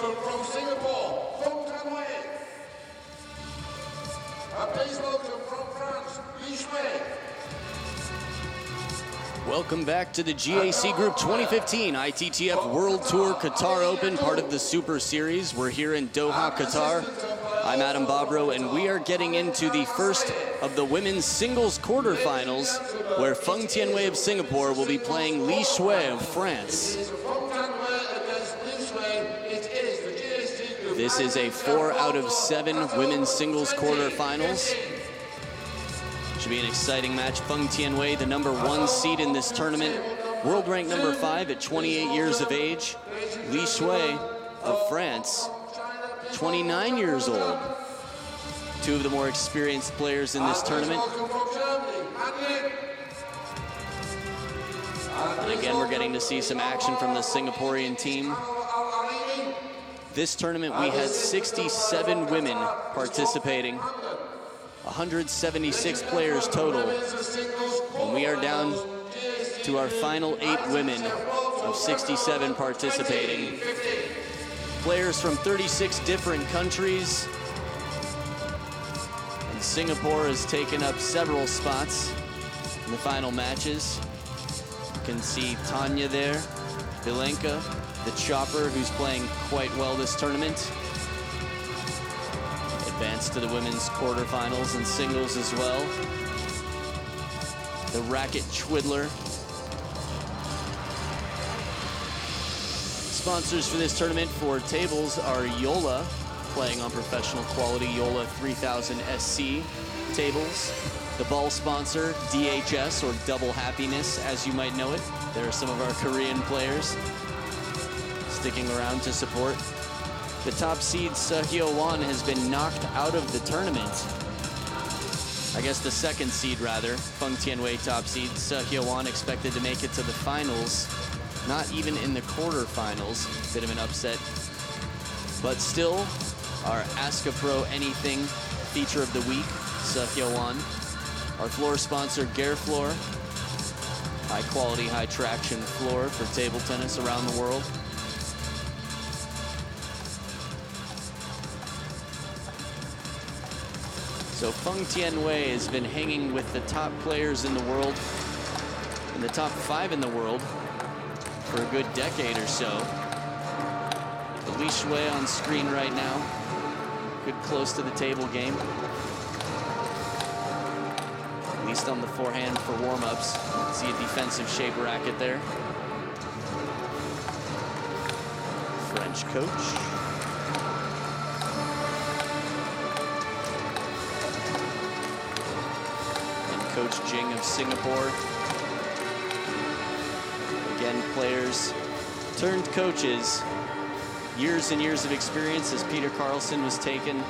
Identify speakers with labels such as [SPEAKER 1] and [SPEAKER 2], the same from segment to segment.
[SPEAKER 1] welcome from Singapore, Feng Tianwei. Please welcome from France, Li Xue.
[SPEAKER 2] Welcome back to the GAC Group 2015 ITTF World Tour Qatar Open, part of the Super Series. We're here in Doha, Qatar. I'm Adam Bobrow, and we are getting into the first of the women's singles quarterfinals, where Feng Tianwei of Singapore will be playing Li Xue of France. This is a 4 out of 7 women's singles quarterfinals. Should be an exciting match. Feng Tianwei, the #1 seed in this tournament, world ranked #5 at 28 years of age. Li Xue of France, 29 years old. Two of the more experienced players in this tournament. And again, we're getting to see some action from the Singaporean team. This tournament, we had 67 women participating, 176 players total, and we are down to our final 8 women of 67 participating. Players from 36 different countries, and Singapore has taken up several spots in the final matches. You can see Tanya there, Vilenka, the chopper, who's playing quite well this tournament. Advanced to the women's quarterfinals and singles as well. The racket Twiddler. Sponsors for this tournament for tables are Yola, playing on professional quality Yola 3000 SC tables. The ball sponsor, DHS, or Double Happiness, as you might know it. There are some of our Korean players sticking around to support. The top seed, Sehyo Won, has been knocked out of the tournament. I guess the second seed, rather. Feng Tianwei top seed. Sehyo Won expected to make it to the finals. Not even in the quarterfinals. Bit of an upset. But still, our Ask a Pro Anything feature of the week, Sehyo Won. Our floor sponsor, Gearfloor. High quality, high traction floor for table tennis around the world. So Feng Tianwei has been hanging with the top players in the world, in the top 5 in the world, for a good decade or so. Li Xue on screen right now, good close to the table game. At least on the forehand for warm-ups. See a defensive shape racket there. French coach. Coach Jing of Singapore. Again, players turned coaches. Years and years of experience, as Peter Carlson was taken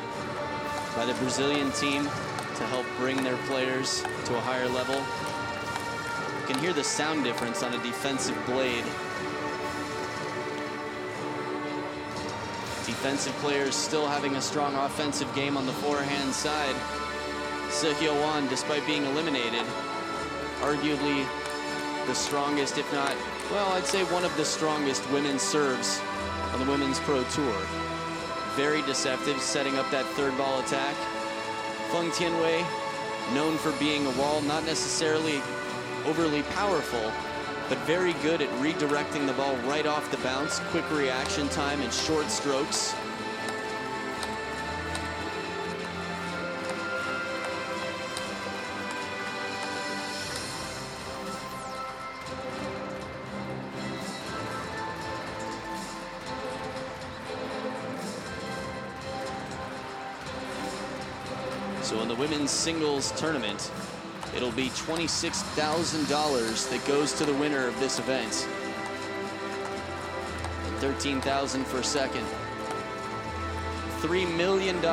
[SPEAKER 2] by the Brazilian team to help bring their players to a higher level. You can hear the sound difference on a defensive blade. Defensive players still having a strong offensive game on the forehand side. Sehyo Won, despite being eliminated, arguably the strongest, if not, well, I'd say one of the strongest women's serves on the Women's Pro Tour. Very deceptive, setting up that third ball attack. Feng Tianwei, known for being a wall, not necessarily overly powerful, but very good at redirecting the ball right off the bounce, quick reaction time and short strokes. So in the women's singles tournament, it'll be $26,000 that goes to the winner of this event. $13,000 for second. $3 million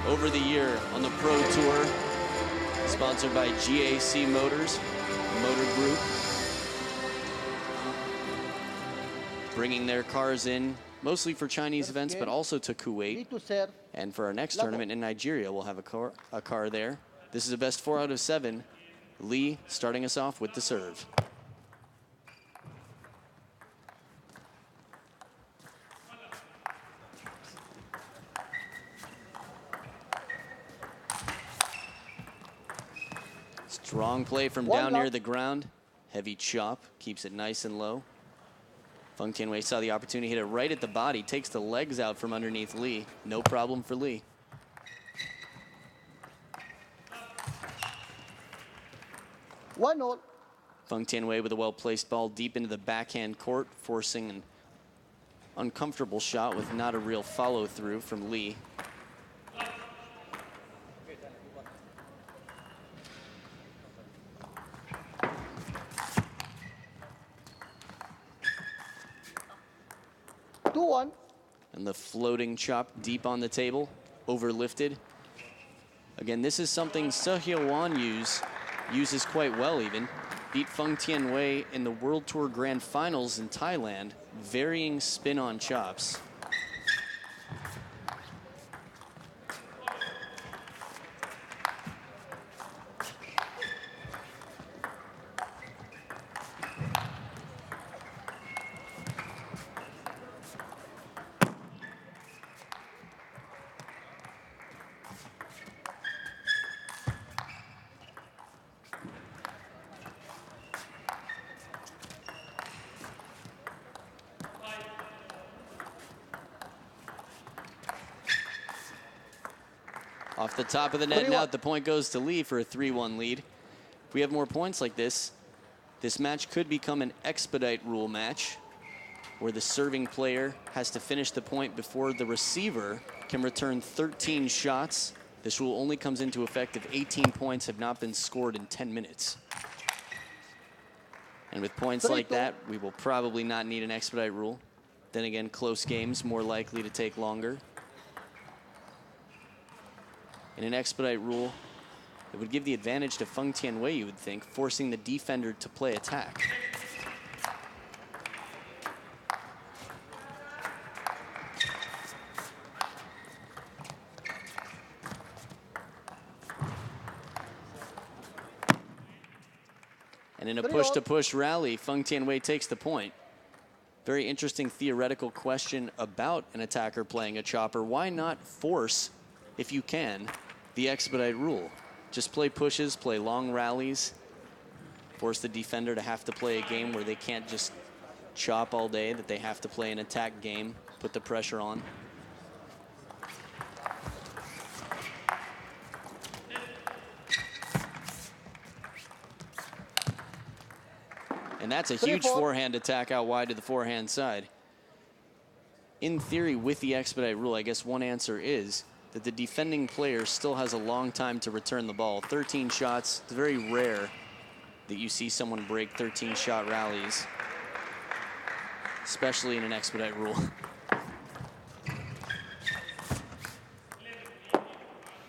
[SPEAKER 2] over the year on the Pro Tour, sponsored by GAC Motors, Motor Group. Bringing their cars in, mostly for Chinese events, but also to Kuwait. And for our next tournament in Nigeria, we'll have a car there. This is a best 4 out of 7. Li starting us off with the serve. Strong play from down near the ground. Heavy chop, keeps it nice and low. Feng Tianwei saw the opportunity, hit it right at the body, takes the legs out from underneath Li. No problem for Li.
[SPEAKER 3] One all.
[SPEAKER 2] Feng Tianwei with a well-placed ball deep into the backhand court, forcing an uncomfortable shot with not a real follow-through from Li. And the floating chop deep on the table, overlifted. Again, this is something Sehyo Wan uses quite well even. Beat Feng Tianwei in the World Tour Grand Finals in Thailand, varying spin on chops. Off the top of the net, now the point goes to Li for a 3-1 lead. If we have more points like this, this match could become an expedite rule match where the serving player has to finish the point before the receiver can return 13 shots. This rule only comes into effect if 18 points have not been scored in 10 minutes. And with points like that, we will probably not need an expedite rule. Then again, close games more likely to take longer. In an expedite rule, it would give the advantage to Feng Tianwei, you would think, forcing the defender to play attack. And in a push-to-push rally, Feng Tianwei takes the point. Very interesting theoretical question about an attacker playing a chopper. Why not force, if you can, the expedite rule? Just play pushes, play long rallies, force the defender to have to play a game where they can't just chop all day, that they have to play an attack game, put the pressure on. And that's a huge forehand attack out wide to the forehand side. In theory, with the expedite rule, I guess one answer is that the defending player still has a long time to return the ball. 13 shots, it's very rare that you see someone break 13-shot rallies, especially in an expedite rule.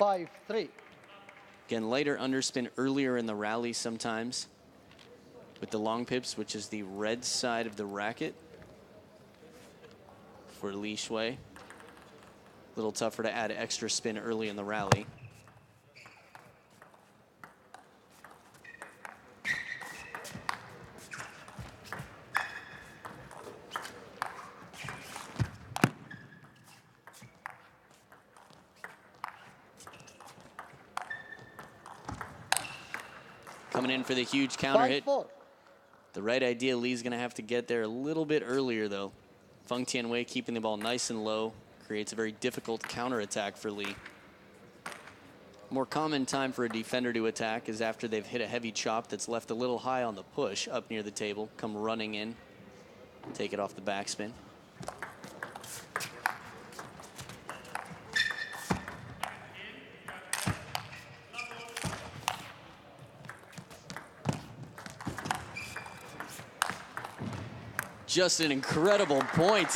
[SPEAKER 3] 5-3.
[SPEAKER 2] Again, lighter underspin earlier in the rally sometimes with the long pips, which is the red side of the racket for Li Xue. A little tougher to add extra spin early in the rally. Coming in for the huge counter hit. The right idea, Li's gonna have to get there a little bit earlier though. Feng Tianwei keeping the ball nice and low creates a very difficult counterattack for Li. More common time for a defender to attack is after they've hit a heavy chop that's left a little high on the push up near the table, come running in, take it off the backspin. Just an incredible point.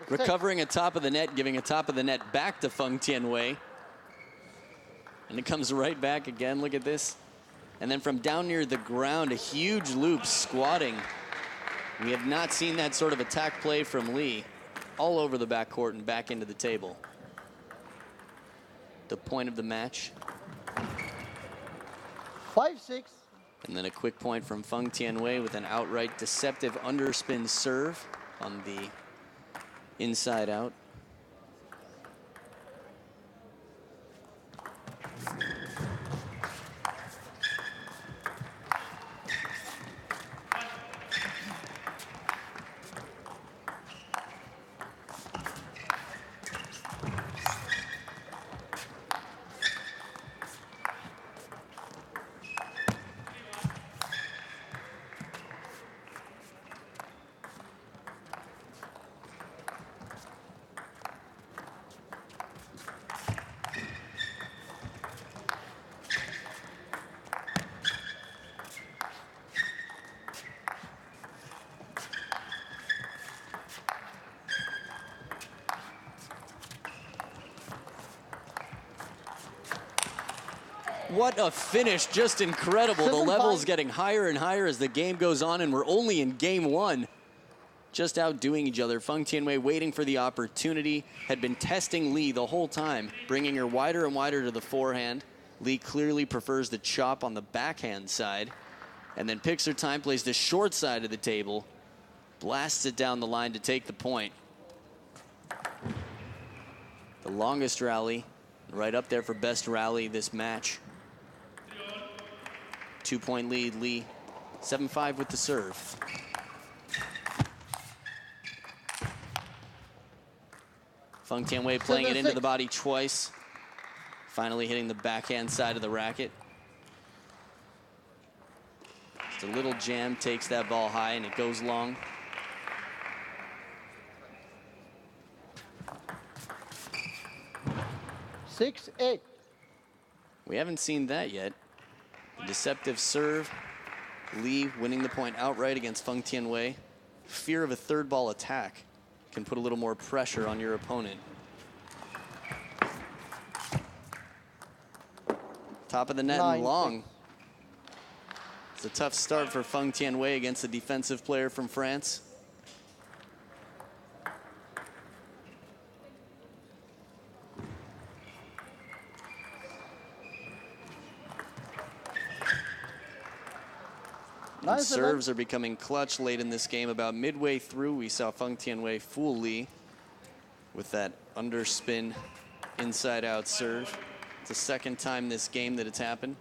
[SPEAKER 2] Recovering a top of the net, giving a top of the net back to Feng Tianwei. And it comes right back again, look at this. And then from down near the ground, a huge loop, squatting. We have not seen that sort of attack play from Li. All over the backcourt and back into the table. The point of the match.
[SPEAKER 3] 5-6.
[SPEAKER 2] And then a quick point from Feng Tianwei with an outright deceptive underspin serve on the inside out. What a finish, just incredible. The level's getting higher and higher as the game goes on, and we're only in game one. Just outdoing each other. Feng Tianwei waiting for the opportunity, had been testing Li the whole time, bringing her wider and wider to the forehand. Li clearly prefers the chop on the backhand side, and then picks her time, plays the short side of the table, blasts it down the line to take the point. The longest rally, right up there for best rally this match. 2-point lead, Li, 7-5 with the serve. Feng Tianwei playing it into the body twice, finally hitting the backhand side of the racket. Just a little jam takes that ball high and it goes long.
[SPEAKER 3] Six, 8.
[SPEAKER 2] We haven't seen that yet. The deceptive serve. Li winning the point outright against Feng Tianwei. Fear of a third ball attack can put a little more pressure on your opponent. Top of the net and long. It's a tough start for Feng Tianwei against a defensive player from France. Serves are becoming clutch late in this game. About midway through, we saw Feng Tianwei fool Li with that underspin inside-out serve. It's the second time this game that it's happened.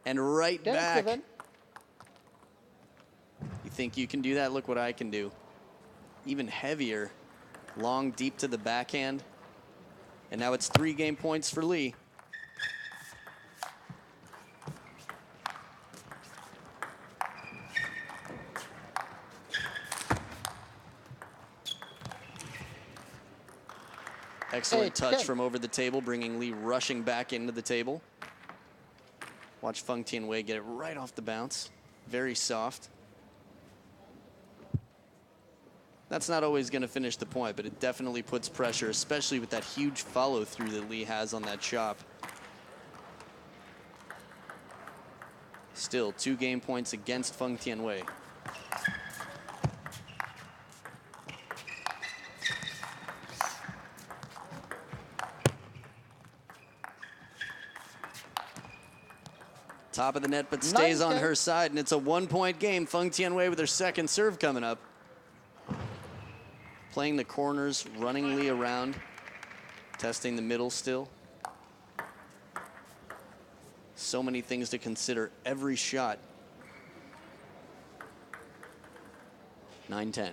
[SPEAKER 2] And right back. You think you can do that? Look what I can do. Even heavier. Long, deep to the backhand. And now it's 3 game points for Li. Excellent touch from over the table, bringing Li rushing back into the table. Watch Feng Tianwei get it right off the bounce. Very soft. That's not always going to finish the point, but it definitely puts pressure, especially with that huge follow-through that Li has on that chop. Still 2 game points against Feng Tianwei. Top of the net, but stays on her side, and it's a 1-point game. Feng Tianwei with her second serve coming up. Playing the corners, running Li around, testing the middle still. So many things to consider every shot. 9-10.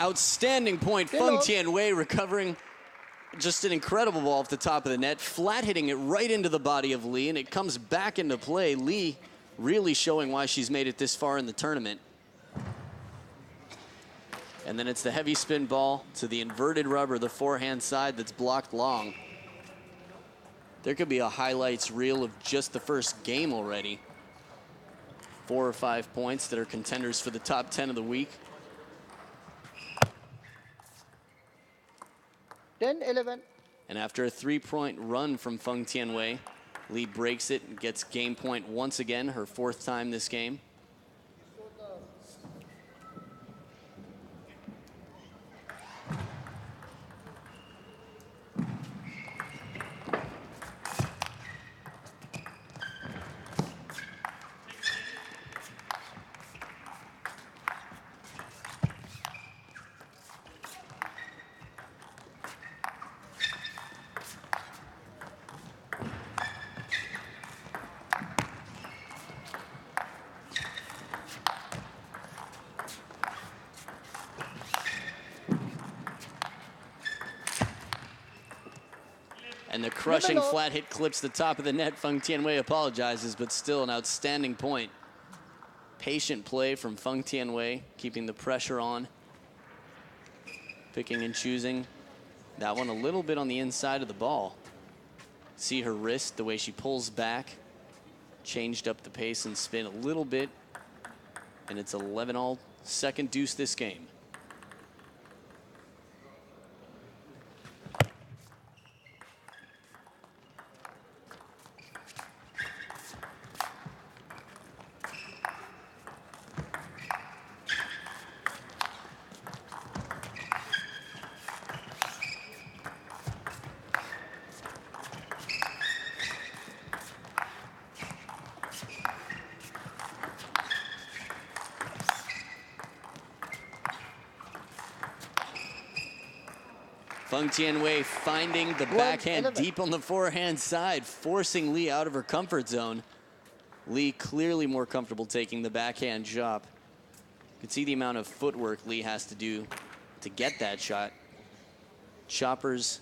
[SPEAKER 2] Outstanding point. Feng Tianwei recovering just an incredible ball off the top of the net, flat hitting it right into the body of Li, and it comes back into play. Li really showing why she's made it this far in the tournament. And then it's the heavy spin ball to the inverted rubber, the forehand side that's blocked long. There could be a highlights reel of just the first game already. 4 or 5 points that are contenders for the top 10 of the week.
[SPEAKER 3] 10-11.
[SPEAKER 2] And after a 3-point run from Feng Tianwei, Li breaks it and gets game point once again, her 4th time this game. And the crushing flat hit clips the top of the net. Feng Tianwei apologizes, but still an outstanding point. Patient play from Feng Tianwei, keeping the pressure on. Picking and choosing. That one a little bit on the inside of the ball. See her wrist, the way she pulls back. Changed up the pace and spin a little bit. And it's 11-all, second deuce this game. Feng Tianwei finding the backhand deep on the forehand side, forcing Li out of her comfort zone. Li clearly more comfortable taking the backhand chop. You can see the amount of footwork Li has to do to get that shot. Choppers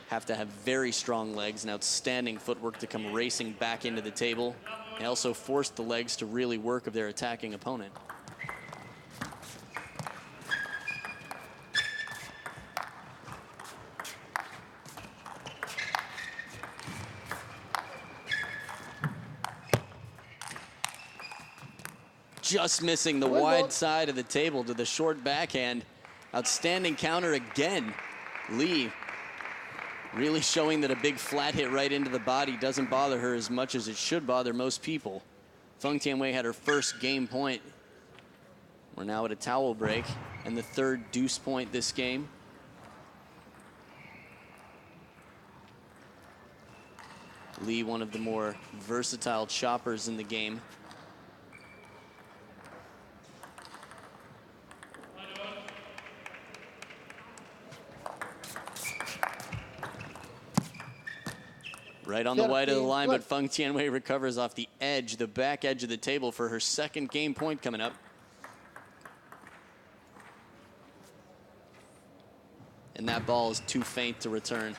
[SPEAKER 2] have to have very strong legs and outstanding footwork to come racing back into the table. They also force the legs to really work of their attacking opponent. Just missing the wide side of the table to the short backhand. Outstanding counter again. Li really showing that a big flat hit right into the body doesn't bother her as much as it should bother most people. Feng Tianwei had her first game point. We're now at a towel break and the third deuce point this game. Li, one of the more versatile choppers in the game. Right on the wide of the line, but Feng Tianwei recovers off the edge, the back edge of the table for her second game point coming up. And that ball is too faint to return.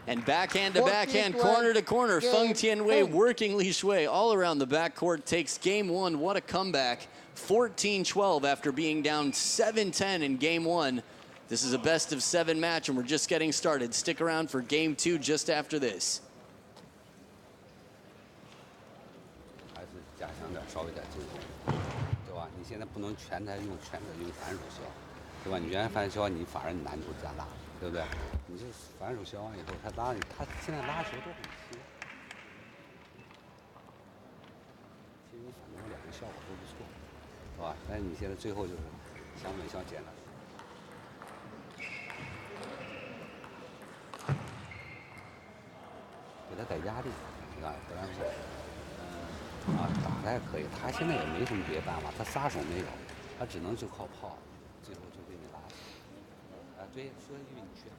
[SPEAKER 2] And backhand to backhand, corner to corner. Feng Tianwei working Li Xue all around the backcourt, takes game one. What a comeback. 14-12 after being down 7-10 in game one. This is a best of 7 match and we're just getting started. Stick around for game 2 just after this.
[SPEAKER 4] 还是加强点，稍微点进攻，对吧？你现在不能全台用反手削，对吧？你原来反手削，你反而难度加大，对不对？你这反手削完以后，他现在拉球都很轻，其实你反正两个效果都不错，是吧？但是你现在最后就是相对较简单。 给他点压力，你看，不然是，打的还可以。他现在也没什么别的办法，他撒手没有，他只能就靠炮，最后就给你拉起来。对，所以因为你全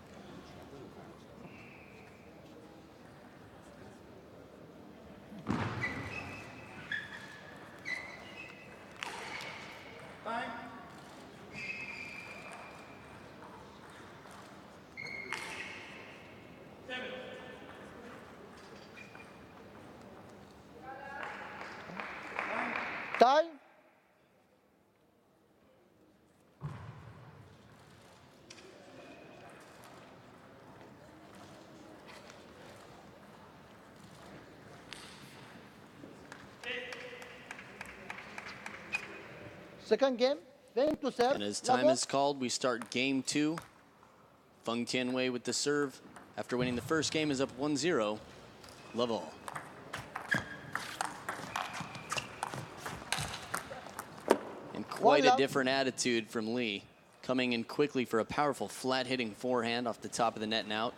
[SPEAKER 4] 都有反手球。
[SPEAKER 3] Time. Second game, Feng to serve.
[SPEAKER 2] And as time is called, we start game 2. Feng Tianwei with the serve. After winning the first game is up 1-0. Love all. And quite a different attitude from Li. Coming in quickly for a powerful flat-hitting forehand off the top of the net and out.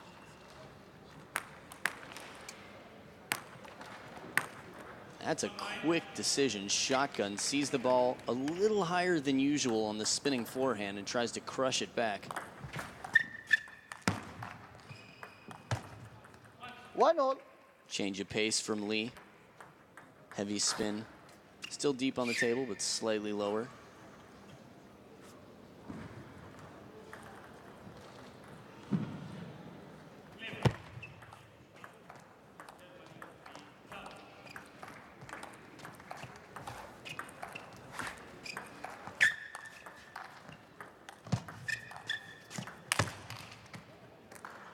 [SPEAKER 2] That's a quick decision. Shotgun sees the ball a little higher than usual on the spinning forehand and tries to crush it back.
[SPEAKER 3] 1-all.
[SPEAKER 2] Change of pace from Li. Heavy spin. Still deep on the table, but slightly lower.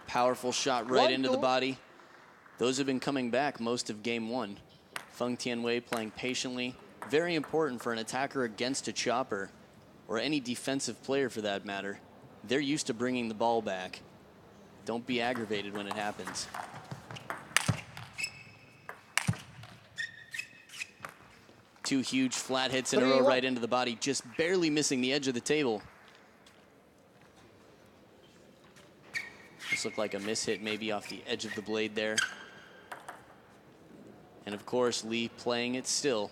[SPEAKER 2] Powerful shot right into the body. Those have been coming back most of game one. Feng Tianwei playing patiently. Very important for an attacker against a chopper, or any defensive player for that matter. They're used to bringing the ball back. Don't be aggravated when it happens. Two huge flat hits in a row right into the body, just barely missing the edge of the table. This looked like a mishit maybe off the edge of the blade there. And of course, Li playing it still.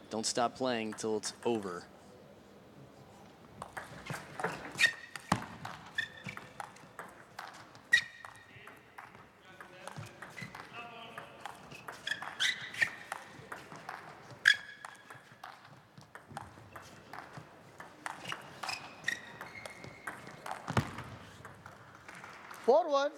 [SPEAKER 2] Don't stop playing till it's over.
[SPEAKER 3] Forward.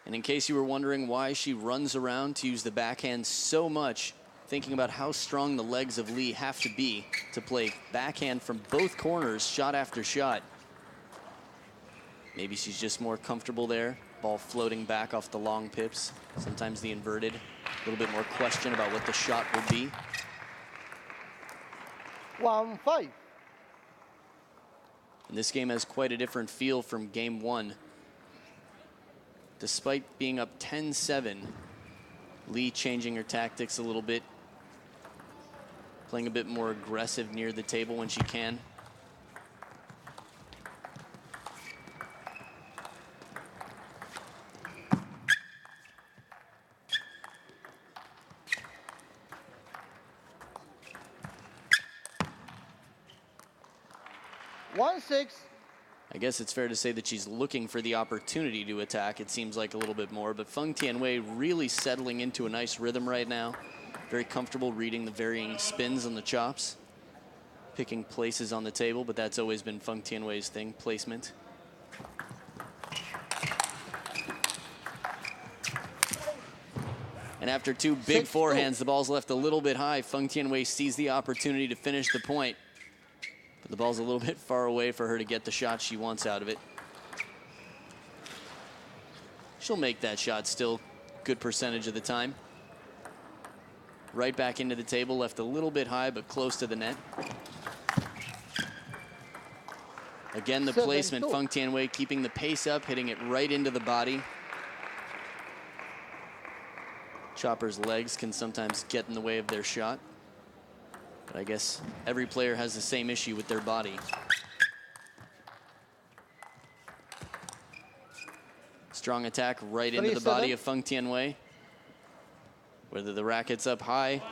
[SPEAKER 2] And in case you were wondering why she runs around to use the backhand so much, thinking about how strong the legs of Li have to be to play backhand from both corners, shot after shot. Maybe she's just more comfortable there. Ball floating back off the long pips. Sometimes the inverted. A little bit more question about what the shot will be.
[SPEAKER 3] 1-5.
[SPEAKER 2] And this game has quite a different feel from game one. Despite being up 10-7, Li changing her tactics a little bit. Playing a bit more aggressive near the table when she can. I guess it's fair to say that she's looking for the opportunity to attack. It seems like a little bit more, but Feng Tianwei really settling into a nice rhythm right now. Very comfortable reading the varying spins on the chops. Picking places on the table, but that's always been Feng Tianwei's thing, placement. And after two big forehands, the ball's left a little bit high. Feng Tianwei sees the opportunity to finish the point. But the ball's a little bit far away for her to get the shot she wants out of it. She'll make that shot still, good percentage of the time. Right back into the table, left a little bit high, but close to the net. Again, the placement, Feng Tianwei keeping the pace up, hitting it right into the body. Chopper's legs can sometimes get in the way of their shot. But I guess every player has the same issue with their body. Strong attack right into the body of Feng Tianwei. Whether the racket's up high,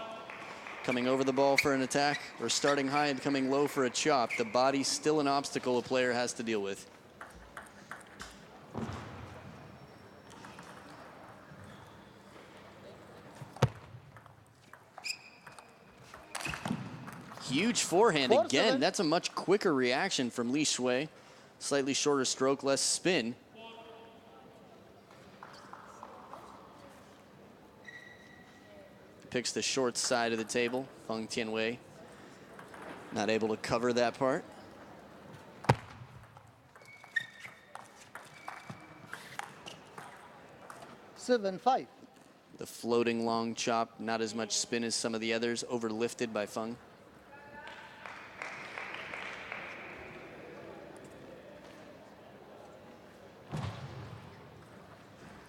[SPEAKER 2] coming over the ball for an attack, or starting high and coming low for a chop, the body's still an obstacle a player has to deal with. Huge forehand again. That's a much quicker reaction from Li Xue. Slightly shorter stroke, less spin. Picks the short side of the table. Feng Tianwei not able to cover that part.
[SPEAKER 3] Seven, 5.
[SPEAKER 2] The floating long chop, not as much spin as some of the others, overlifted by Feng.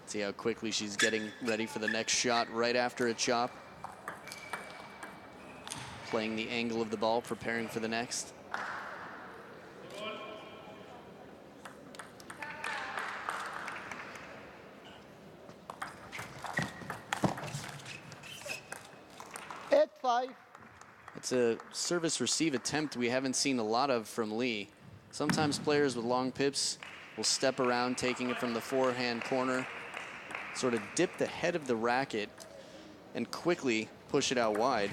[SPEAKER 2] See how quickly she's getting ready for the next shot right after a chop. Playing the angle of the ball, preparing for the next.
[SPEAKER 3] 5.
[SPEAKER 2] It's a service receive attempt we haven't seen a lot of from Li. Sometimes players with long pips will step around, taking it from the forehand corner, sort of dip the head of the racket and quickly push it out wide.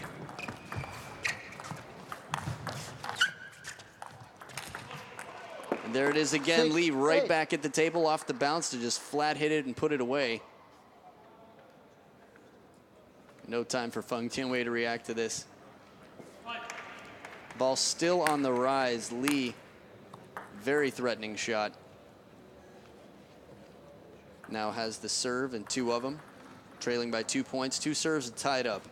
[SPEAKER 2] And there it is again,
[SPEAKER 3] 6,
[SPEAKER 2] Li right
[SPEAKER 3] 8.
[SPEAKER 2] back at the table off the bounce to just flat hit it and put it away. No time for Feng Tianwei to react to this. Ball still on the rise. Li, very threatening shot. Now has the serve and 2 of them, trailing by 2 points. 2 serves and tied up.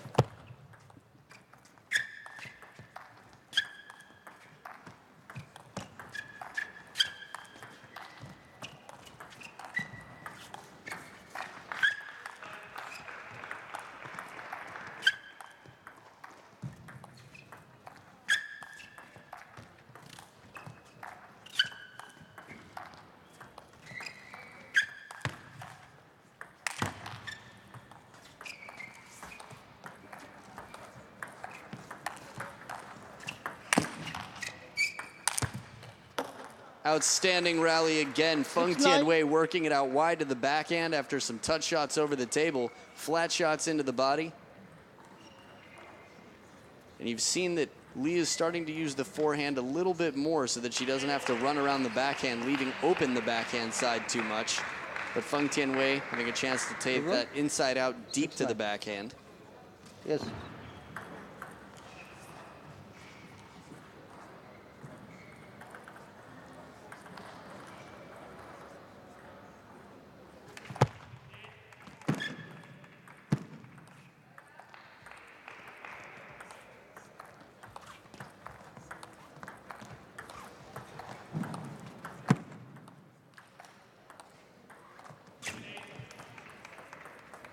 [SPEAKER 2] Outstanding rally again. Feng
[SPEAKER 3] 6-9.
[SPEAKER 2] Tianwei working it out wide to the backhand after some touch shots over the table, flat shots into the body. And you've seen that Li is starting to use the forehand a little bit more so that she doesn't have to run around the backhand, leaving open the backhand side too much. But Feng Tianwei having a chance to take that inside out deep to the backhand.
[SPEAKER 3] Yes.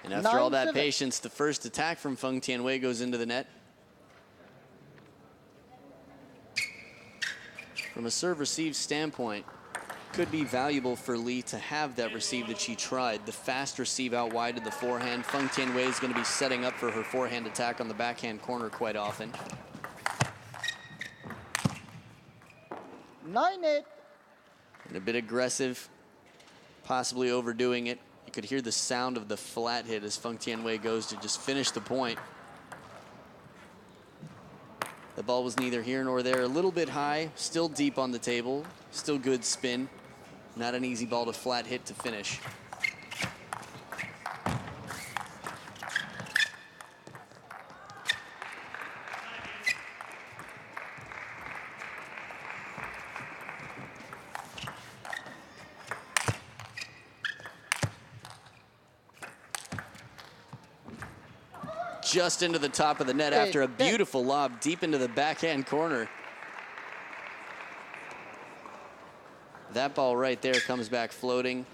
[SPEAKER 2] And after all that
[SPEAKER 3] 9-7.
[SPEAKER 2] patience, the first attack from Feng Tianwei goes into the net. From a serve-receive standpoint, could be valuable for Li to have that receive that she tried. The fast receive out wide to the forehand. Feng Tianwei is going to be setting up for her forehand attack on the backhand corner quite often.
[SPEAKER 3] 9-8.
[SPEAKER 2] And a bit aggressive, possibly overdoing it. You could hear the sound of the flat hit as Feng Tianwei goes to just finish the point. The ball was neither here nor there. A little bit high, still deep on the table, still good spin. Not an easy ball to flat hit to finish. Just into the top of the net after a beautiful lob deep into the backhand corner. That ball right there comes back floating.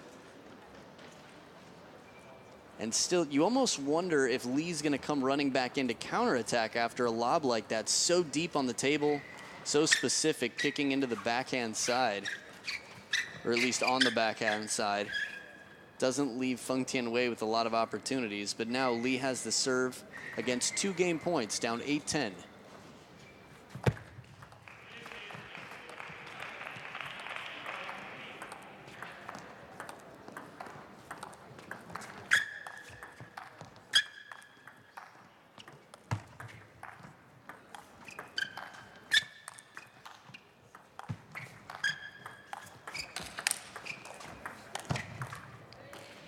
[SPEAKER 2] And still, you almost wonder if Li's going to come running back into counterattack after a lob like that. So deep on the table, so specific, kicking into the backhand side, or at least on the backhand side. Doesn't leave Feng Tianwei with a lot of opportunities, but now Li has the serve against 2 game points, down 8-10.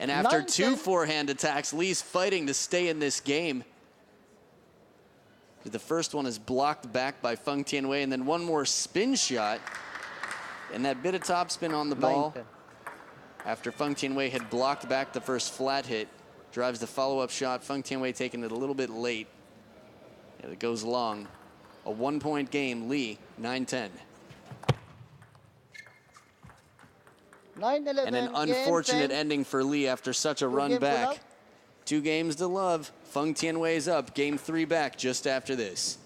[SPEAKER 2] And after 2 forehand attacks, Li's fighting to stay in this game. The first one is blocked back by Feng Tianwei, and then one more spin shot. And that bit of topspin on the ball, after Feng Tianwei had blocked back the first flat hit, drives the follow-up shot. Feng Tianwei taking it a little bit late. And it goes long. A 1-point game, Li, 9-10.
[SPEAKER 3] 9-11.
[SPEAKER 2] And an unfortunate ending for Li after such a run back. 2 games to love. Feng Tianwei's up. Game 3 back just after this.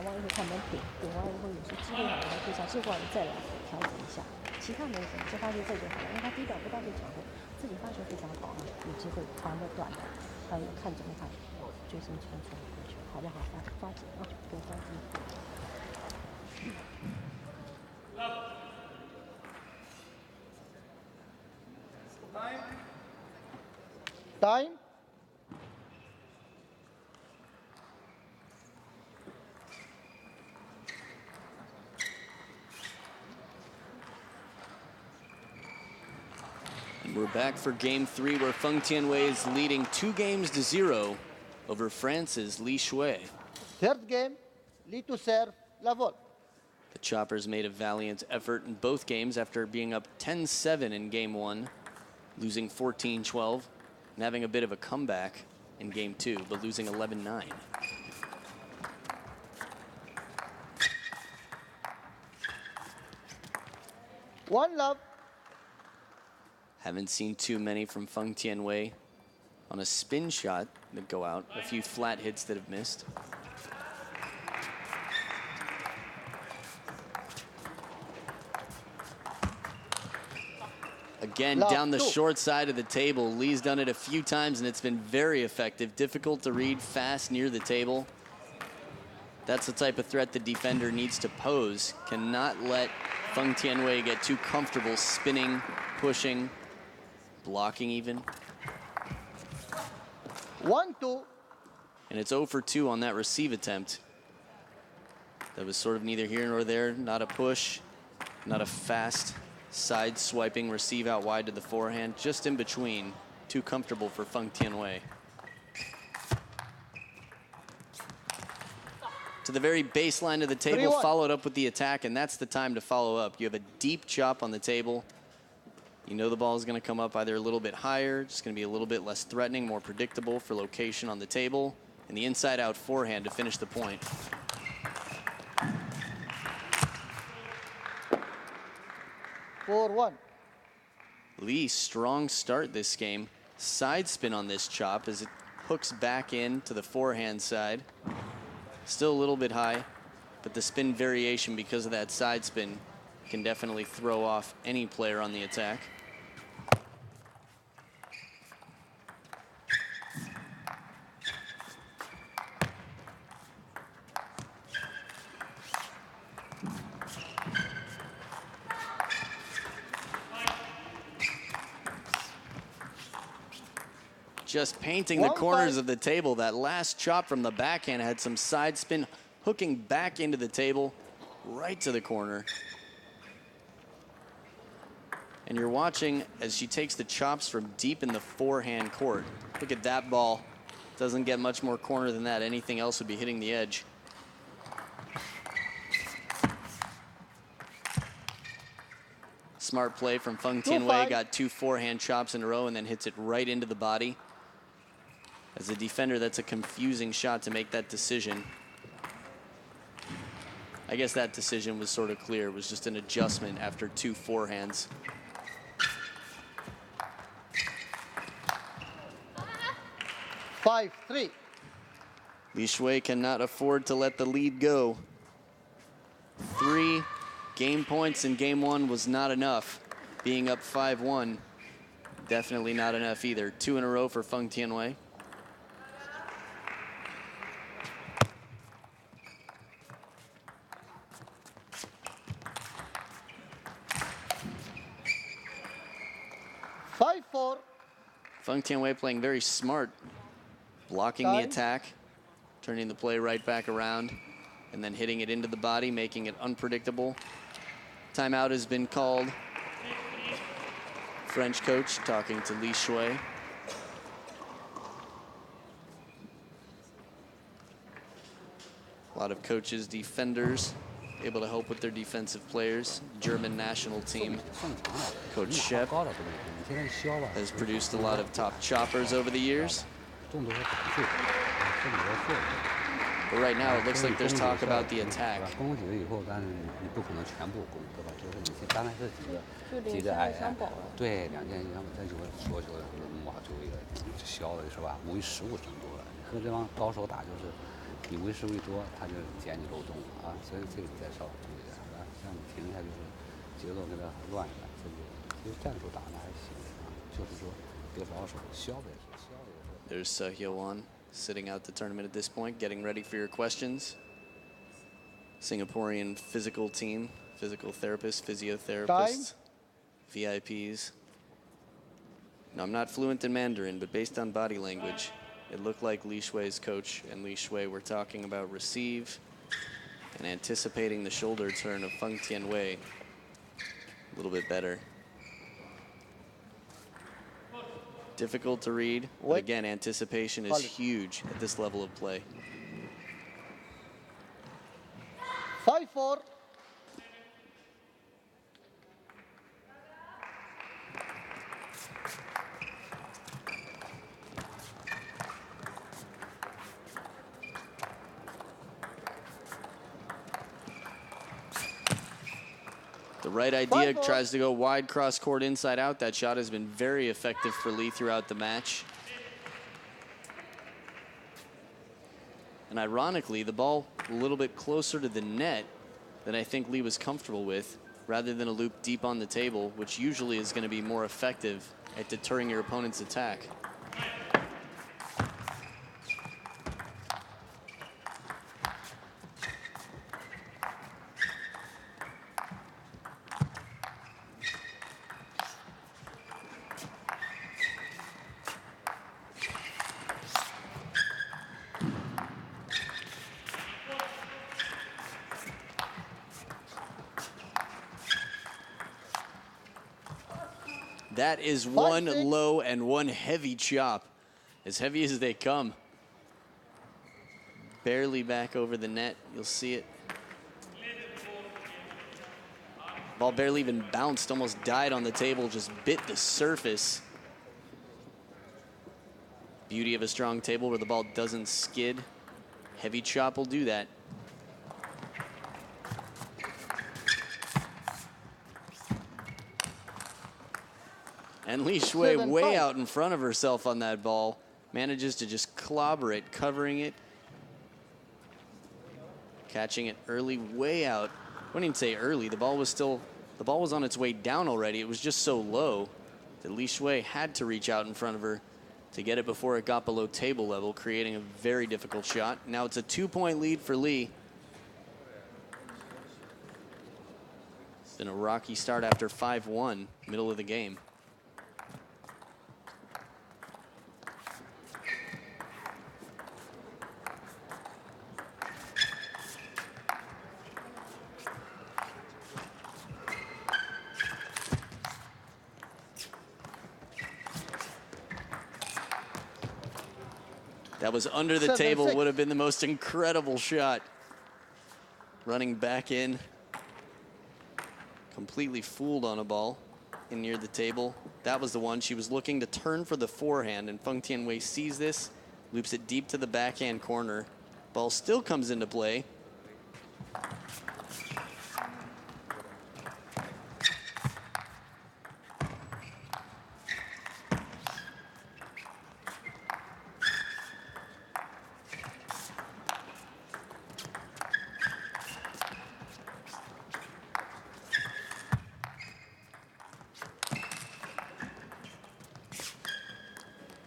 [SPEAKER 5] 完以后看能顶，顶完以后有些机会好了，可以想计划你再来调整一下。其他没什么，就发球这就好了，因为他低调不大会抢球，自己发球非常好啊，有机会长的短的，还有看怎么看，追身传球过去，好不好？抓紧啊，不要着急。
[SPEAKER 3] Time.
[SPEAKER 2] And we're back for game 3, where Feng Tianwei is leading 2-0 over France's Li Xue.
[SPEAKER 3] Third game, Li to serve, la vol.
[SPEAKER 2] The Choppers made a valiant effort in both games after being up 10-7 in game 1, losing 14-12, and having a bit of a comeback in game 2, but losing 11-9.
[SPEAKER 3] One love.
[SPEAKER 2] Haven't seen too many from Feng Tianwei on a spin shot that go out. A few flat hits that have missed. Again, down the short side of the table. Li's done it a few times, and it's been very effective. Difficult to read, fast near the table. That's the type of threat the defender needs to pose. Cannot let Feng Tianwei get too comfortable spinning, pushing, blocking even.
[SPEAKER 3] 1-2.
[SPEAKER 2] And it's 0 for 2 on that receive attempt. That was sort of neither here nor there. Not a push, not a fast side swiping receive out wide to the forehand. Just in between. Too comfortable for Feng Tianwei. To the very baseline of the table,
[SPEAKER 3] 3-1.
[SPEAKER 2] followed up with the attack, and that's the time to follow up. You have a deep chop on the table. You know the ball is going to come up either a little bit higher, just going to be a little bit less threatening, more predictable for location on the table, and the inside-out forehand to finish the point.
[SPEAKER 3] Four one.
[SPEAKER 2] Li, strong start this game. Side spin on this chop as it hooks back in to the forehand side. Still a little bit high, but the spin variation because of that side spin can definitely throw off any player on the attack. Just painting the corners of the table. That last chop from the backhand had some side spin, hooking back into the table, right to the corner. And you're watching as she takes the chops from deep in the forehand court. Look at that ball. Doesn't get much more corner than that. Anything else would be hitting the edge. Smart play from Feng Tianwei. Got 2 forehand chops in a row and then hits it right into the body. As a defender, that's a confusing shot to make that decision. I guess that decision was sort of clear. It was just an adjustment after 2 forehands.
[SPEAKER 3] Five three.
[SPEAKER 2] Li Xue cannot afford to let the lead go. 3 game points in game 1 was not enough. Being up 5-1, definitely not enough either. 2 in a row for Feng Tianwei. Feng Tianwei playing very smart, blocking the attack, turning the play right back around, and then hitting it into the body, making it unpredictable. Timeout has been called. French coach talking to Li Xue. A lot of coaches, defenders, able to help with their defensive players. German national team, Coach Shep, has produced a lot of top choppers over the years. But right now, it looks like there's talk about the attack.
[SPEAKER 4] 你为时未多，他就捡你漏洞了啊，所以这个得稍微注意点啊，像你停下就是节奏给他乱了，这个其实战术打的还行啊，就是说别保守，消的也是。
[SPEAKER 2] There's Hyowon sitting out the tournament at this point, getting ready for your questions. Singaporean physical team, physical therapists, physiotherapists, VIPs. Now, I'm not fluent in Mandarin, but based on body language, it looked like Li Xue's coach and Li Xue were talking about receive and anticipating the shoulder turn of Feng Tianwei a little bit better. Difficult to read, but again, anticipation is huge at this level of play.
[SPEAKER 3] 5-4.
[SPEAKER 2] The right idea tries to go wide cross court inside out. That shot has been very effective for Li throughout the match. And ironically, the ball a little bit closer to the net than I think Li was comfortable with, rather than a loop deep on the table, which usually is going to be more effective at deterring your opponent's attack. That is one low and one heavy chop. As heavy as they come. Barely back over the net. You'll see it. Ball barely even bounced, almost died on the table, just bit the surface. Beauty of a strong table where the ball doesn't skid. Heavy chop will do that. And Li Xue way out in front of herself on that ball. Manages to just clobber it, covering it. Catching it early, way out. I wouldn't even say early. The ball was on its way down already. It was just so low that Li Xue had to reach out in front of her to get it before it got below table level, creating a very difficult shot. Now it's a 2-point lead for Li. It's been a rocky start after 5-1, middle of the game. That was under the table, would have been the most incredible shot. Running back in. Completely fooled on a ball in near the table. That was the one. She was looking to turn for the forehand, and Feng Tianwei sees this, loops it deep to the backhand corner. Ball still comes into play.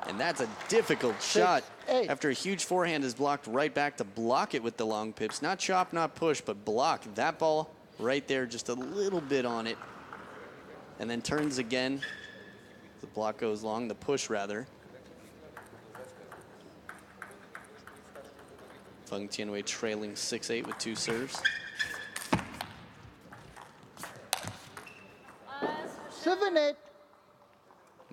[SPEAKER 2] And that's a difficult shot. After a huge forehand is blocked, right back to block it with the long pips. Not chop, not push, but block. That ball right there, just a little bit on it. And then turns again. The block goes long, the push rather. Feng Tianwei trailing 6-8 with 2 serves.
[SPEAKER 3] 7-8.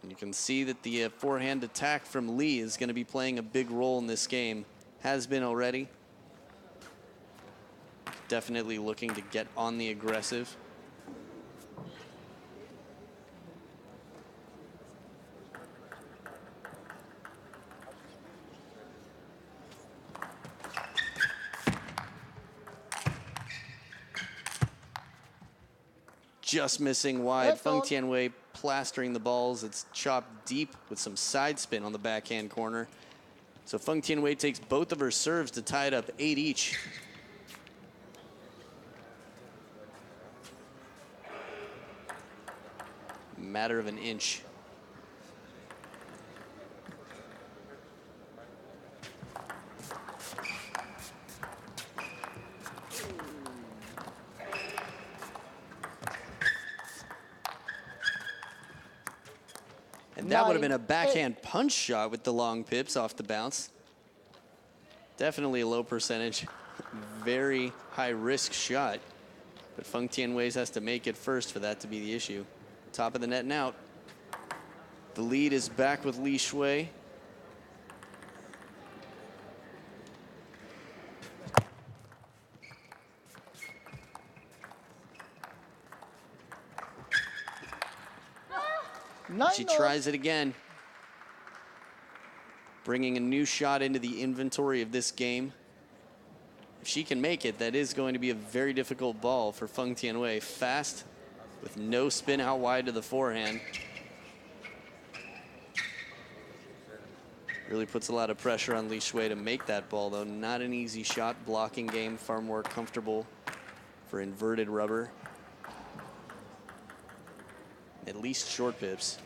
[SPEAKER 2] You can see that the forehand attack from Li is going to be playing a big role in this game. Has been already. Definitely looking to get on the aggressive. Just missing wide. Feng Tianwei plastering the balls. It's chopped deep with some side spin on the backhand corner. So Feng Tianwei takes both of her serves to tie it up 8 each. Matter of an inch. And that would have been a backhand punch shot with the long pips off the bounce. Definitely a low percentage, very high risk shot. But Feng Tianwei has to make it first for that to be the issue. Top of the net and out. The lead is back with Li Xue. She tries it again. Bringing a new shot into the inventory of this game. If she can make it, that is going to be a very difficult ball for Feng Tianwei. Fast, with no spin out wide to the forehand. Really puts a lot of pressure on Li Xue to make that ball, though. Not an easy shot blocking game, far more comfortable for inverted rubber. At least short pips.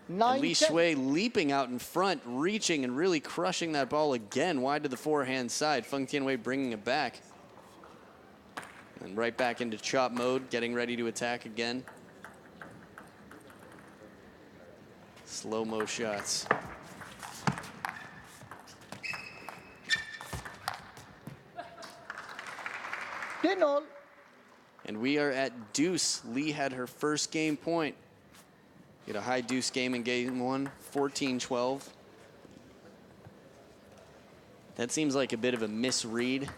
[SPEAKER 2] And Li Xue leaping out in front, reaching and really crushing that ball again wide to the forehand side. Feng Tianwei bringing it back. And right back into chop mode, getting ready to attack again. Slow-mo shots. And we are at deuce. Li had her first game point. Get a high deuce game in game one, 14-12. That seems like a bit of a misread.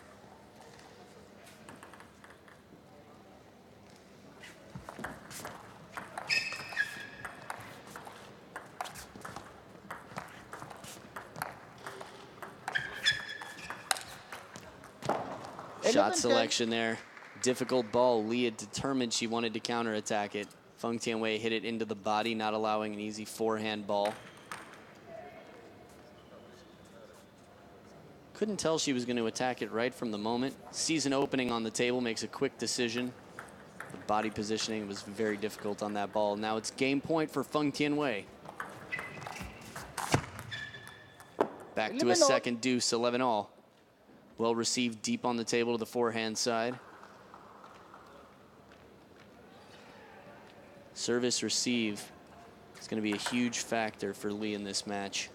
[SPEAKER 2] Shot selection there. Difficult ball. Li had determined she wanted to counterattack it. Feng Tianwei hit it into the body, not allowing an easy forehand ball. Couldn't tell she was going to attack it right from the moment. Sees an opening on the table, makes a quick decision. The body positioning was very difficult on that ball. Now it's game point for Feng Tianwei. Back to a second deuce, 11-all. Well received deep on the table to the forehand side. Service receive is going to be a huge factor for Li in this match.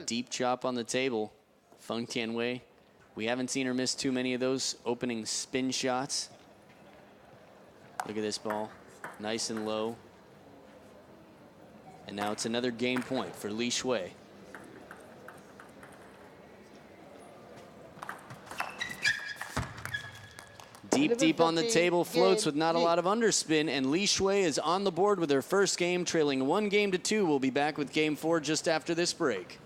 [SPEAKER 2] Deep chop on the table. Feng Tianwei. We haven't seen her miss too many of those opening spin shots. Look at this ball. Nice and low. And now it's another game point for Li Xue. Deep on the table, floats with not a lot of underspin, and Li Xue is on the board with her first game, trailing 1-2. We'll be back with game 4 just after this break.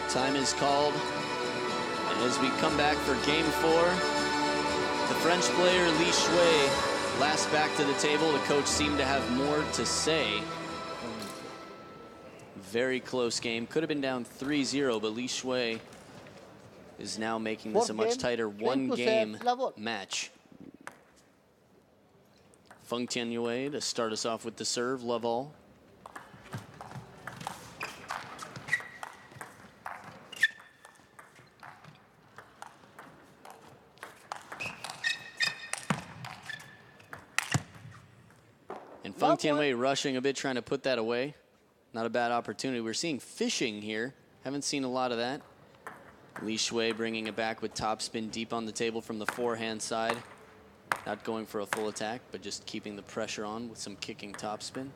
[SPEAKER 2] Time is called, And as we come back for game 4, the French player Li Xue last back to the table. The coach seemed to have more to say. Very close game. Could have been down 3-0, but Li Xue is now making this a much tighter one-game match. Feng Tianwei to start us off with the serve, love all. And Feng Tianwei rushing a bit, trying to put that away. Not a bad opportunity. We're seeing fishing here. Haven't seen a lot of that. Li Xue bringing it back with topspin deep on the table from the forehand side. Not going for a full attack, but just keeping the pressure on with some kicking topspin.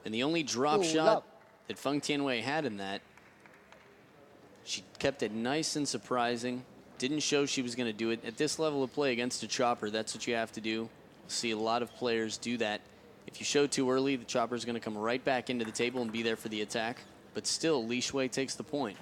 [SPEAKER 2] And the only drop shot that Feng Tianwei had in that, she kept it nice and surprising. Didn't show she was going to do it. At this level of play against a chopper, that's what you have to do. See a lot of players do that. If you show too early, the chopper is going to come right back into the table and be there for the attack. But still, Li Xue takes the point.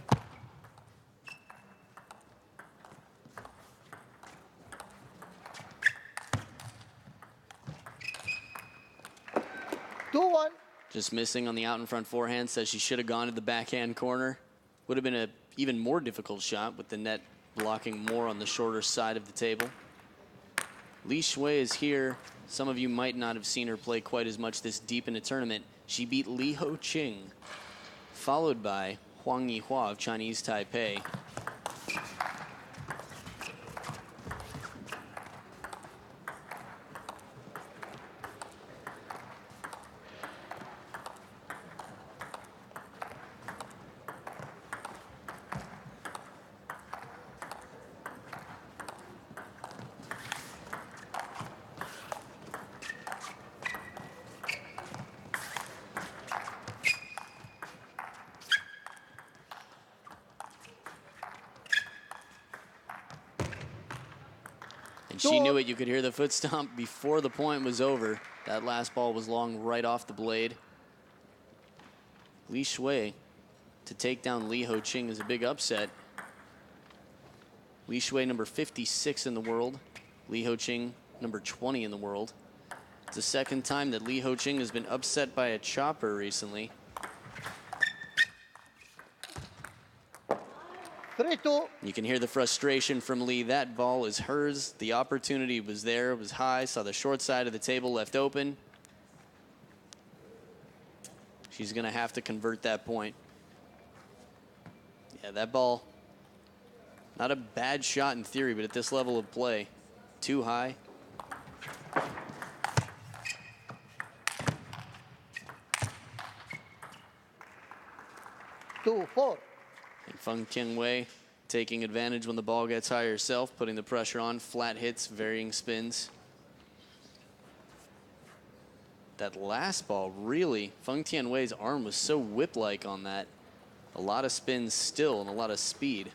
[SPEAKER 2] Just missing on the out in front forehand. Says she should have gone to the backhand corner. Would have been an even more difficult shot with the net blocking more on the shorter side of the table. Li Xue is here. Some of you might not have seen her play quite as much this deep in a tournament. She beat Li Xue, followed by Huang Yihua of Chinese Taipei. And she knew it. You could hear the foot stomp before the point was over. That last ball was long right off the blade. Li Xue to take down Li Xue is a big upset. Li Xue number 56 in the world. Li Xue number 20 in the world. It's the second time that Li Xue has been upset by a chopper recently.
[SPEAKER 3] 3-2.
[SPEAKER 2] You can hear the frustration from Li. That ball is hers. The opportunity was there. It was high. Saw the short side of the table left open. She's going to have to convert that point. Yeah, that ball, not a bad shot in theory, but at this level of play, too high.
[SPEAKER 3] Two, four.
[SPEAKER 2] And Feng Tianwei taking advantage when the ball gets high herself, putting the pressure on, flat hits, varying spins. That last ball, really, Feng Tianwei's arm was so whip-like on that. A lot of spins still and a lot of speed.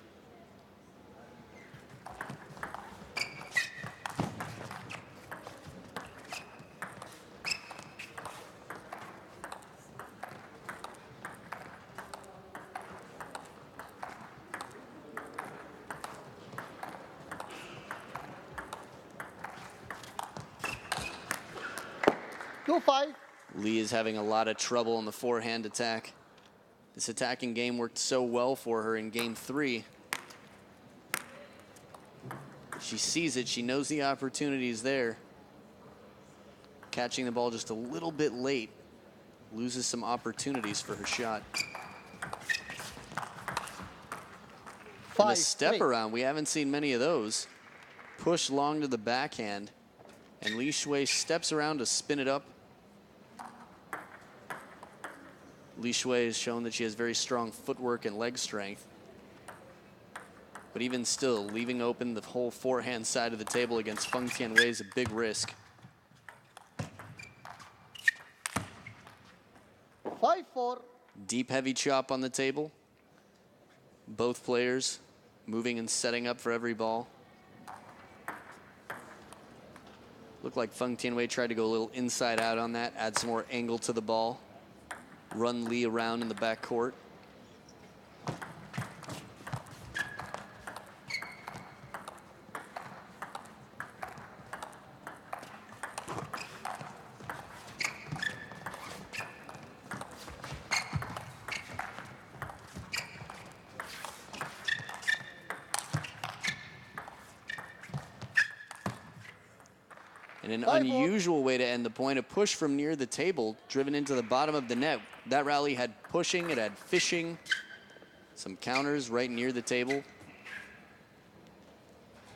[SPEAKER 2] Li is having a lot of trouble on the forehand attack. This attacking game worked so well for her in game 3. She sees it. She knows the opportunity is there. Catching the ball just a little bit late. Loses some opportunities for her shot. And a step around. We haven't seen many of those. Push long to the backhand. And Li Xue steps around to spin it up. Li Xue has shown that she has very strong footwork and leg strength. But even still, leaving open the whole forehand side of the table against Feng Tianwei is a big risk.
[SPEAKER 3] 5-4.
[SPEAKER 2] Deep heavy chop on the table. Both players moving and setting up for every ball. Looked like Feng Tianwei tried to go a little inside out on that, add some more angle to the ball, run Li around in the back court. And an unusual way to end the point, a push from near the table, driven into the bottom of the net. That rally had pushing, it had fishing, some counters right near the table.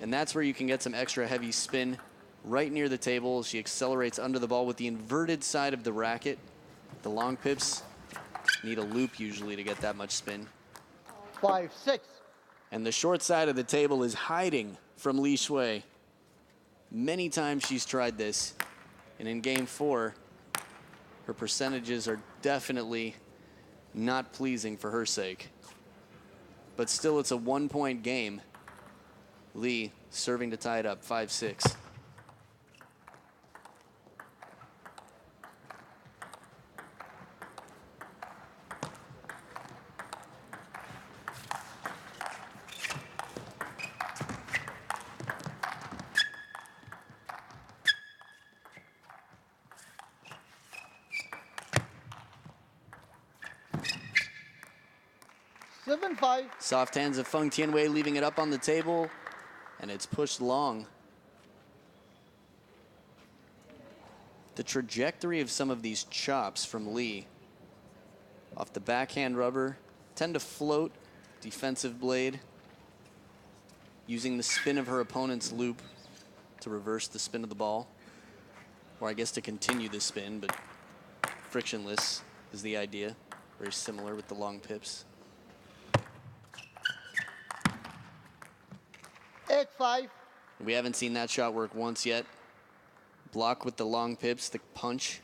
[SPEAKER 2] And that's where you can get some extra heavy spin right near the table. She accelerates under the ball with the inverted side of the racket. The long pips need a loop usually to get that much spin.
[SPEAKER 3] 5-6.
[SPEAKER 2] And the short side of the table is hiding from Li Xue. Many times she's tried this, and in game 4, her percentages are definitely not pleasing for her sake. But still, it's a 1-point game. Li serving to tie it up, 5-6. Soft hands of Feng Tianwei, leaving it up on the table, and it's pushed long. The trajectory of some of these chops from Li off the backhand rubber tend to float, defensive blade, using the spin of her opponent's loop to reverse the spin of the ball, or I guess to continue the spin, but frictionless is the idea. Very similar with the long pips.
[SPEAKER 3] 8-5.
[SPEAKER 2] We haven't seen that shot work once yet. Block with the long pips, the punch.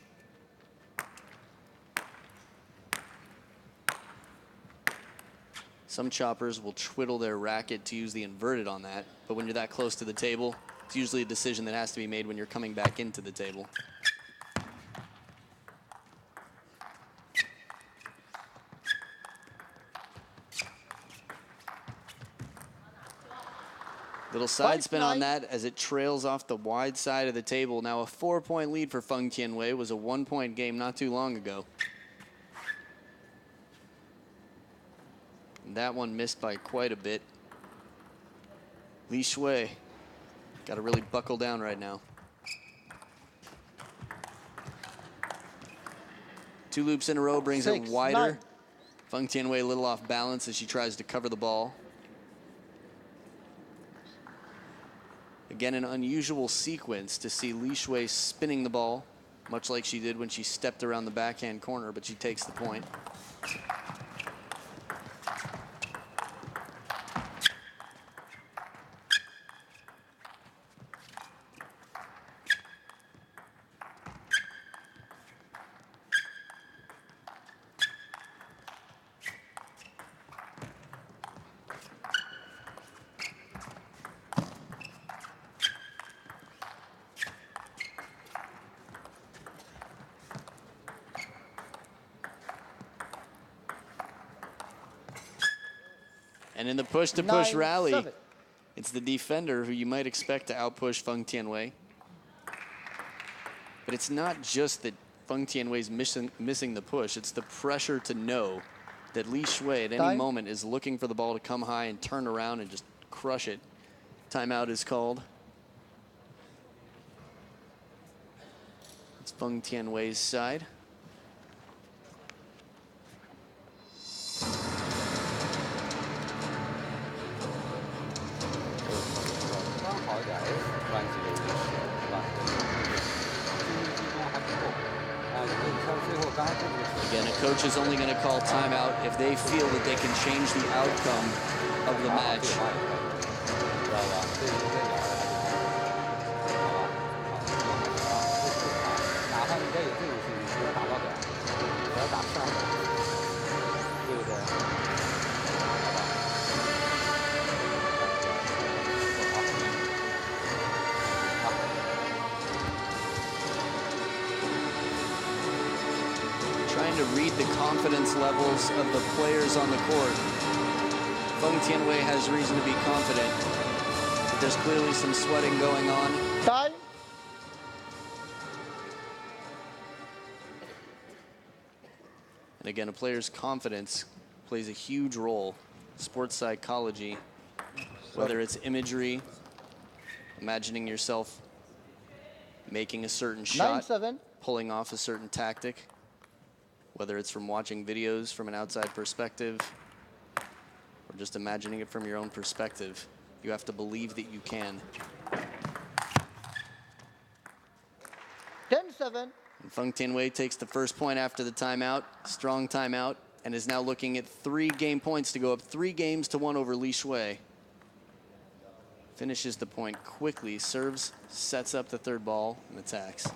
[SPEAKER 2] Some choppers will twiddle their racket to use the inverted on that, but when you're that close to the table, it's usually a decision that has to be made when you're coming back into the table. Little side spin on that as it trails off the wide side of the table. Now a 4-point lead for Feng Tianwei. Was a 1-point game not too long ago. And that one missed by quite a bit. Li Xue got to really buckle down right now. 2 loops in a row brings it wider.
[SPEAKER 3] 9.
[SPEAKER 2] Feng Tianwei a little off balance as she tries to cover the ball. Again, an unusual sequence to see Li Xue spinning the ball, much like she did when she stepped around the backhand corner, but she takes the point. And in the push-to-push rally,
[SPEAKER 3] 9-7.
[SPEAKER 2] it's the defender who you might expect to outpush Feng Tianwei. But it's not just that Feng Tianwei's missing the push. It's the pressure to know that Li Xue at any moment is looking for the ball to come high and turn around and just crush it. Timeout is called. It's Feng Tianwei's side. Again, a coach is only going to call timeout if they feel that they can change the outcome of the match.
[SPEAKER 4] 吧？这是这咬的还是好吧？啊，哪怕你再有这种事情，不要打到点，不要打上点，对不对？好吧？好。
[SPEAKER 2] Trying to read the confidence levels of the players on the court. Feng Tianwei has reason to be confident, but there's clearly some sweating going on.
[SPEAKER 3] Time.
[SPEAKER 2] And again, a player's confidence plays a huge role. Sports psychology, whether it's imagery, imagining yourself making a certain shot,
[SPEAKER 3] 9-7.
[SPEAKER 2] pulling off a certain tactic, whether it's from watching videos from an outside perspective or just imagining it from your own perspective. You have to believe that you can.
[SPEAKER 3] 10-7.
[SPEAKER 2] And Feng Tianwei takes the first point after the timeout, strong timeout, and is now looking at 3 game points to go up 3 games to 1 over Li Xue. Finishes the point quickly, serves, sets up the third ball, and attacks.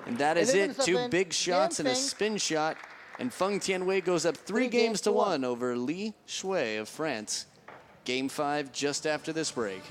[SPEAKER 2] And that is it. 2 big shots and a spin shot. And Feng Tianwei goes up 3 games to 1 over Li Xue of France. Game 5 just after this break.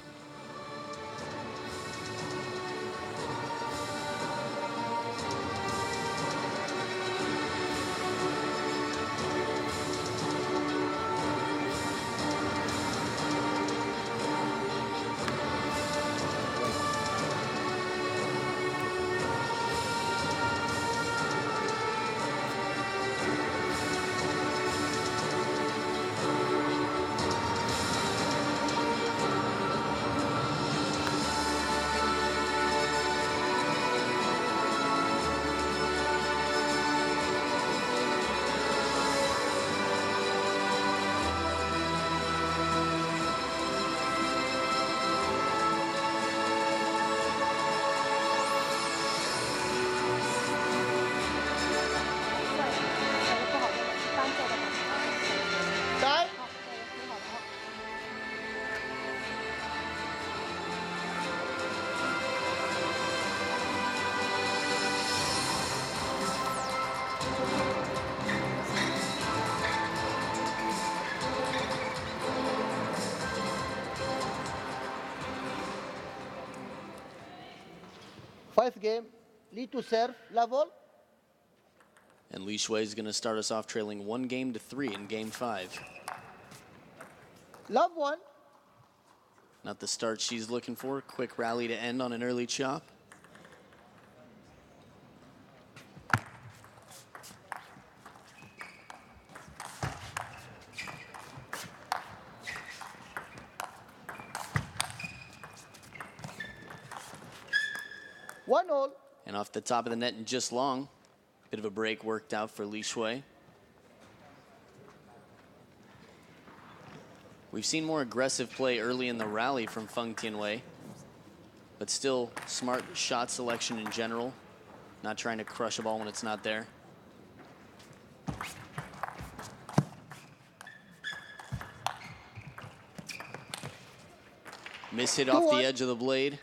[SPEAKER 3] Time. 5 game. Lead to serve level.
[SPEAKER 2] And Li Xue is going to start us off trailing 1 game to 3 in game 5.
[SPEAKER 3] Love 1.
[SPEAKER 2] Not the start she's looking for. Quick rally to end on an early chop.
[SPEAKER 3] One all.
[SPEAKER 2] And off the top of the net and just long. Bit of a break worked out for Li Xue. We've seen more aggressive play early in the rally from Feng Tianwei, but still smart shot selection in general. Not trying to crush a ball when it's not there. Miss hit off the edge of the blade.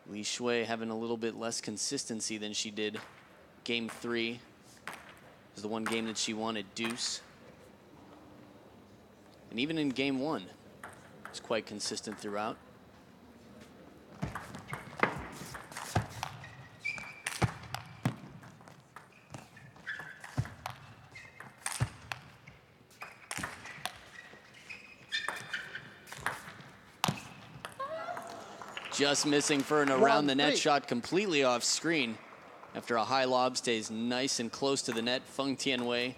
[SPEAKER 2] Li Xue having a little bit less consistency than she did game 3. It was the one game that she won at deuce. And even in game 1, it's quite consistent throughout. Just missing for an around the net shot completely off screen. After a high lob stays nice and close to the net, Feng Tianwei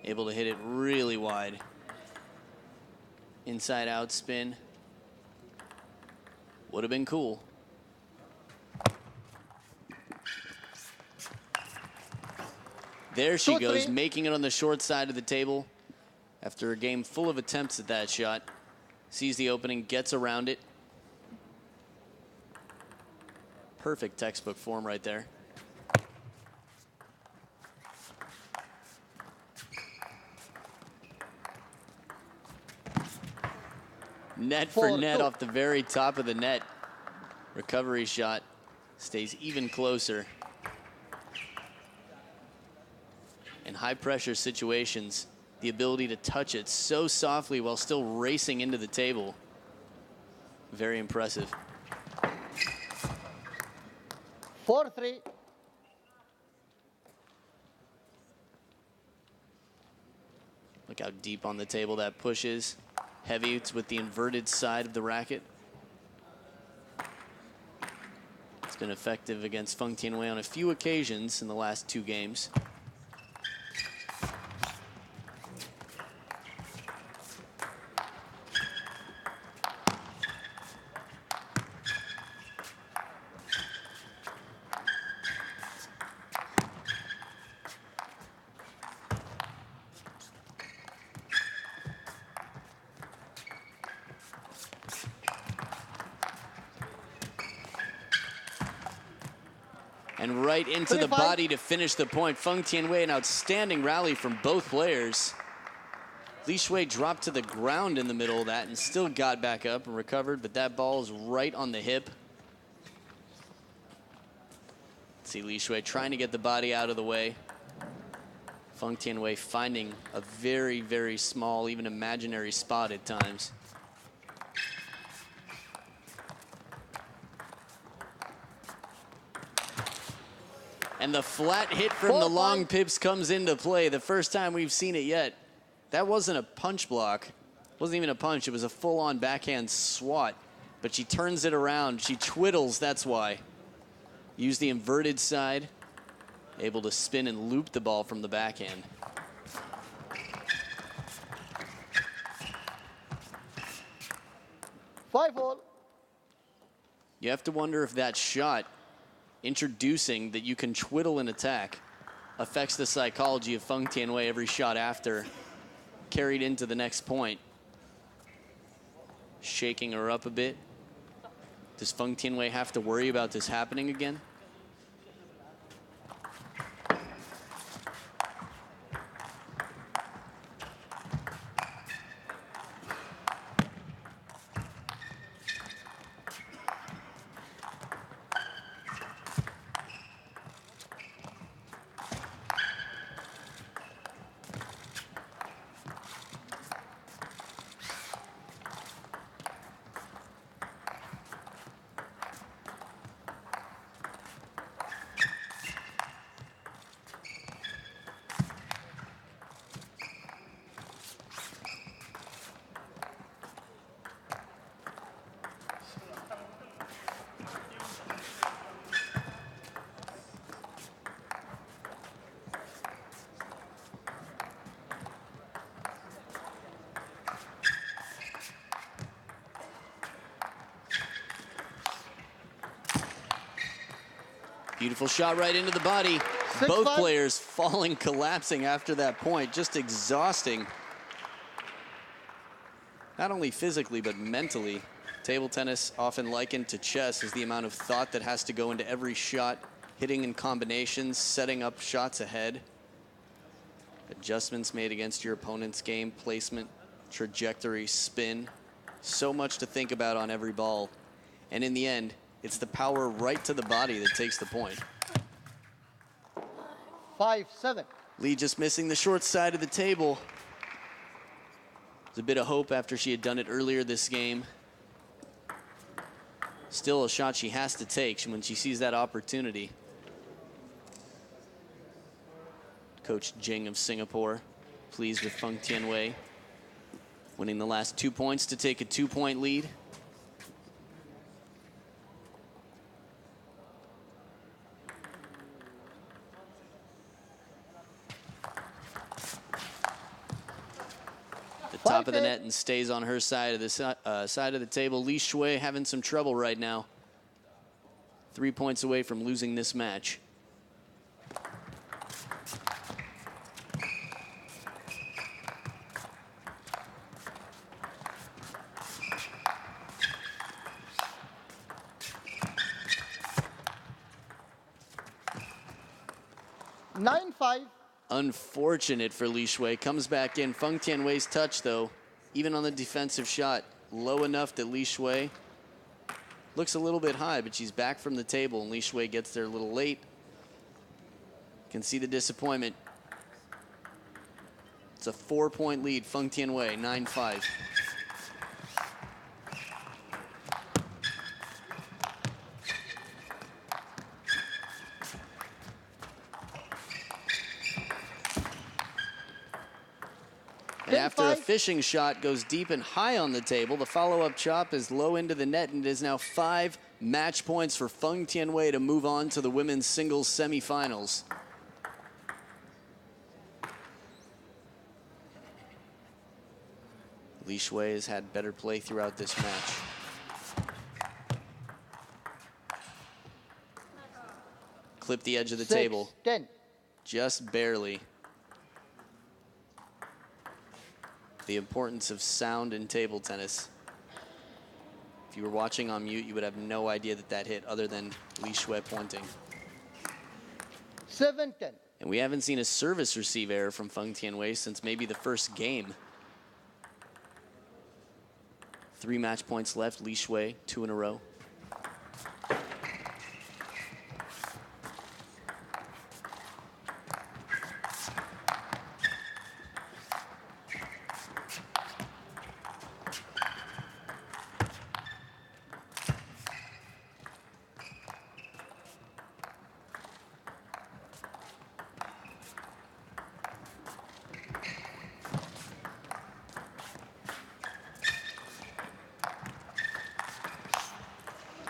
[SPEAKER 2] able to hit it really wide. Inside out spin. Would have been cool. There she goes, making it on the short side of the table. After a game full of attempts at that shot. Sees the opening, gets around it. Perfect textbook form right there. Net for
[SPEAKER 3] 4-2.
[SPEAKER 2] net off the very top of the net. Recovery shot stays even closer. In high pressure situations, the ability to touch it so softly while still racing into the table. Very impressive.
[SPEAKER 3] 4-3.
[SPEAKER 2] Look how deep on the table that push is. Heavy, it's with the inverted side of the racket. It's been effective against Feng Tianwei on a few occasions in the last 2 games. And right into the
[SPEAKER 3] 35.
[SPEAKER 2] body to finish the point. Feng Tianwei, an outstanding rally from both players. Li Xue dropped to the ground in the middle of that and still got back up and recovered, but that ball is right on the hip. See Li Xue trying to get the body out of the way. Feng Tianwei finding a very, very small, even imaginary spot at times. And the flat hit from the long pips comes into play. The first time we've seen it yet. That wasn't a punch block. It wasn't even a punch. It was a full-on backhand swat. But she turns it around. She twiddles, that's why. Use the inverted side. Able to spin and loop the ball from the backhand.
[SPEAKER 3] Five all.
[SPEAKER 2] You have to wonder if that shot, introducing that you can twiddle an attack, affects the psychology of Feng Tianwei every shot after, carried into the next point. Shaking her up a bit. Does Feng Tianwei have to worry about this happening again? Beautiful shot right into the body. Both
[SPEAKER 3] 6-5.
[SPEAKER 2] players falling, collapsing after that point. Just exhausting. Not only physically, but mentally. Table tennis, often likened to chess, is the amount of thought that has to go into every shot, hitting in combinations, setting up shots ahead. Adjustments made against your opponent's game, placement, trajectory, spin. So much to think about on every ball. And in the end, it's the power right to the body that takes the point.
[SPEAKER 3] 5-7.
[SPEAKER 2] Li just missing the short side of the table. There's a bit of hope after she had done it earlier this game. Still a shot she has to take when she sees that opportunity. Coach Jing of Singapore, pleased with Feng Tianwei, winning the last 2 points to take a 2-point lead. Top of the net and stays on her side of the side of the table. Li Xue having some trouble right now. 3 points away from losing this match.
[SPEAKER 3] Nine five.
[SPEAKER 2] Unfortunate for Li Xue. Comes back in. Feng Tianwei's touch, though, even on the defensive shot, low enough that Li Xue looks a little bit high, but she's back from the table, and Li Xue gets there a little late. Can see the disappointment. It's a 4-point lead, Feng Tianwei, 9-5. And after a fishing shot goes deep and high on the table, the follow-up chop is low into the net, and it is now 5 match points for Feng Tianwei to move on to the women's singles semifinals. Li Xue has had better play throughout this match. Clip the edge of the table.
[SPEAKER 3] 10.
[SPEAKER 2] Just barely. The importance of sound in table tennis. If you were watching on mute, you would have no idea that that hit other than Li Xue pointing.
[SPEAKER 3] 7-10.
[SPEAKER 2] And we haven't seen a service receive error from Feng Tianwei since maybe the first game. 3 match points left, Li Xue, 2 in a row.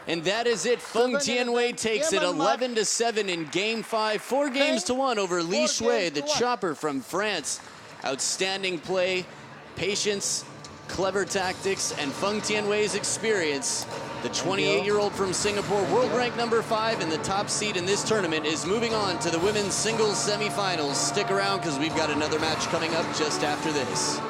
[SPEAKER 2] And that is it. Feng Tianwei takes it 11-7 in Game 5. 4 games to 1 over Li Xue, the chopper from France. Outstanding play, patience, clever tactics, and Feng Tianwei's experience. The 28-year-old from Singapore, world rank number 5 and the top seed in this tournament, is moving on to the women's singles semifinals. Stick around because we've got another match coming up just after this.